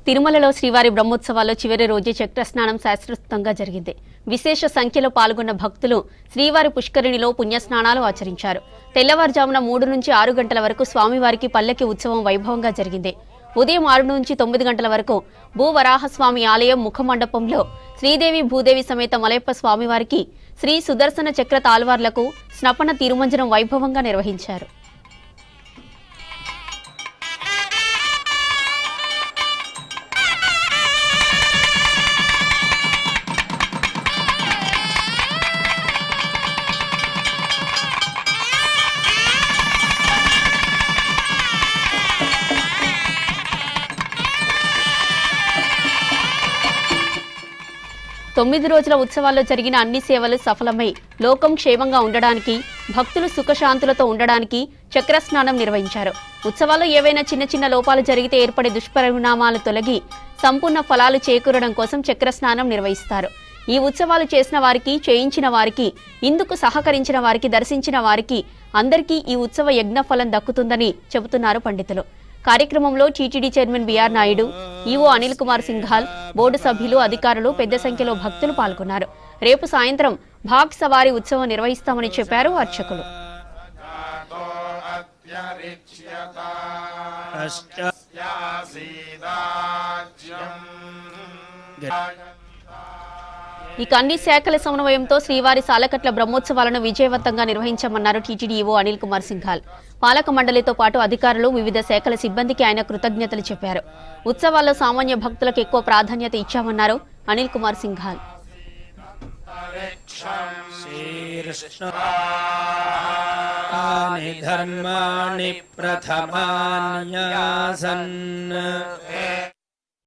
తిరుమలలో శ్రీవారి బ్రహ్మోత్సవాల్లో చివరి రోజు చక్రస్నానం శాస్త్రోక్తంగా జరిగింది. విశేష సంఖ్యలో పాల్గొన్న భక్తులు శ్రీవారి పుష్కరిణిలో పుణ్యస్నానాలు ఆచరించారు. తెల్లవారుజామున 3 నుంచి 6 గంటల వరకు స్వామివారికి పల్లకి ఉత్సవం వైభవంగా జరిగింది. ఉదయం 6 నుంచి 9 గంటల వరకు భూవరాహస్వామి ఆలయం ముఖమండపంలో శ్రీదేవి భూదేవి సమేత మలయప్ప స్వామివారికి శ్రీ సుదర్శన చక్ర తాల్వార్లకు స్నపన తిరుమంజనం వైభవంగా నిర్వహించారు. తొమ్మిది రోజుల ఉత్సవాల్లో జరిగిన అన్ని సేవలు సఫలమై లోకం క్షేమంగా ఉండడానికి, భక్తులు సుఖశాంతులతో ఉండడానికి చక్రస్నానం నిర్వహించారు. ఉత్సవాల్లో ఏవైనా చిన్న లోపాలు జరిగితే ఏర్పడే దుష్పరిణామాలు తొలగి సంపూర్ణ ఫలాలు చేకూరడం కోసం చక్రస్నానం నిర్వహిస్తారు. ఈ ఉత్సవాలు చేసిన వారికి, చేయించిన వారికి, ఇందుకు సహకరించిన వారికి, దర్శించిన వారికి అందరికీ ఈ ఉత్సవ యజ్ఞ ఫలం దక్కుతుందని చెబుతున్నారు పండితులు. కార్యక్రమంలో TTD chairman BR Naidu, EO Anil Kumar Singhal, board సభ్యులు, అధికారులు పెద్ద సంఖ్యలో భక్తులు పాల్గొన్నారు. రేపు సాయంత్రం భాగ్ సవారీ ఉత్సవం నిర్వహిస్తామని చెప్పారు అర్చకులు. ఇక అన్ని శాఖల సమన్వయంతో శ్రీవారి సాలకట్ల బ్రహ్మోత్సవాలను విజయవంతంగా నిర్వహించామన్నారు టీటీడీ ఈవో అనిల్ కుమార్ సింఘాల్. పాలక మండలితో పాటు అధికారులు, వివిధ శాఖల సిబ్బందికి ఆయన కృతజ్ఞతలు చెప్పారు. ఉత్సవాల్లో సామాన్య భక్తులకు ఎక్కువ ప్రాధాన్యత ఇచ్చామన్నారు అనిల్ కుమార్ సింఘాల్. ధర్మాణి ప్రథమాన్యాసన్